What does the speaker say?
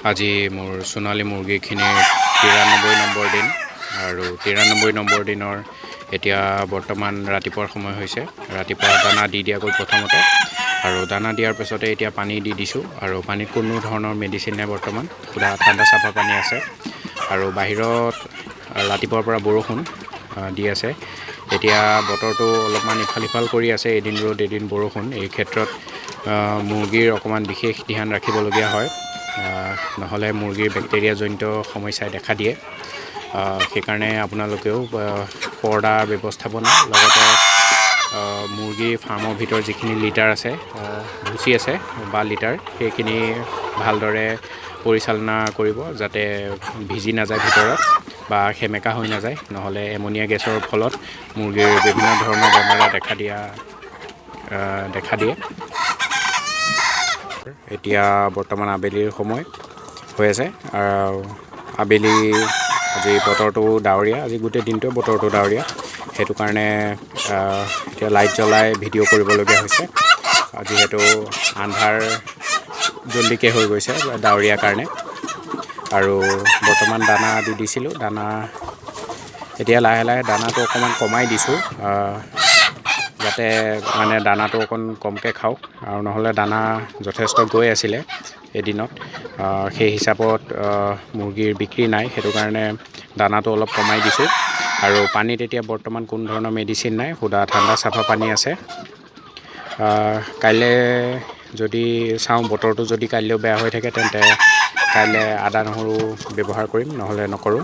আজি মোৰ সোণালী মুৰ্গীখিনিৰ 93 নম্বৰ দিন আৰু 93 নম্বৰ দিনৰ এতিয়া বৰ্তমান ৰাতিপুৱাৰ সময় হৈছে। ৰাতিপুৱা দানা দি দিয়া গ'ল প্ৰথমতে আৰু দানা দিয়াৰ পিছতে এতিয়া পানী দি দিছোঁ আৰু পানীত কোনো ধৰণৰ মেডিচিন নাই। বৰ্তমান পুৰা ঠাণ্ডা চাফা পানী আছে আৰু বাহিৰত ৰাতিপুৱাৰ পৰা বৰষুণ দি আছে। এতিয়া বতৰটো অলপমান ইফাল সিফাল কৰি আছে, এদিন ৰ'দ এদিন বৰষুণ। এই ক্ষেত্ৰত মুৰ্গীৰ অকণমান বিশেষ ধ্যান ৰাখিবলগীয়া হয়, নহ'লে মুৰ্গীৰ বেক্টেৰিয়াজনিত সমস্যাই দেখা দিয়ে। সেইকাৰণে আপোনালোকেও পৰ্দাৰ ব্যৱস্থাপনা লগতে মুৰ্গী ফাৰ্মৰ ভিতৰত যিখিনি লিটাৰ আছে, ভুচি আছে বা লিটাৰ, সেইখিনি ভালদৰে পৰিচালনা কৰিব যাতে ভিজি নাযায় ভিতৰত বা সেমেকা হৈ নাযায়, নহ'লে এমনিয়া গেছৰ ফলত মুৰ্গীৰ বিভিন্ন ধৰণৰ বেমাৰে দেখা দিয়ে। এতিয়া বৰ্তমান আবেলিৰ সময় হৈ আছে। আবেলি আজি বতৰটো ডাৱৰীয়া, আজি গোটেই দিনটোৱে বতৰটো ডাৱৰীয়া। সেইটো কাৰণে এতিয়া লাইট জ্বলাই ভিডিঅ' কৰিবলগীয়া হৈছে, যিহেতু আন্ধাৰ জল্দিকৈ হৈ গৈছে ডাৱৰীয়াৰ কাৰণে। আৰু বৰ্তমান দানা দি দিছিলোঁ, দানা এতিয়া লাহে লাহে দানাটো অকণমান কমাই দিছোঁ, যাতে মানে দানাটো অকণ কমকৈ খাওক, আৰু নহ'লে দানা যথেষ্ট গৈ আছিলে এদিনত। সেই হিচাপত মুৰ্গীৰ বিক্ৰী নাই, সেইটো কাৰণে দানাটো অলপ কমাই দিছোঁ। আৰু পানীত এতিয়া বৰ্তমান কোনো ধৰণৰ মেডিচিন নাই, সুদা ঠাণ্ডা চাফা পানী আছে। কাইলৈ যদি চাওঁ বতৰটো যদি কাইলৈও বেয়া হৈ থাকে, তেন্তে কাইলৈ আদা নহৰু ব্যৱহাৰ কৰিম, নহ'লে নকৰোঁ।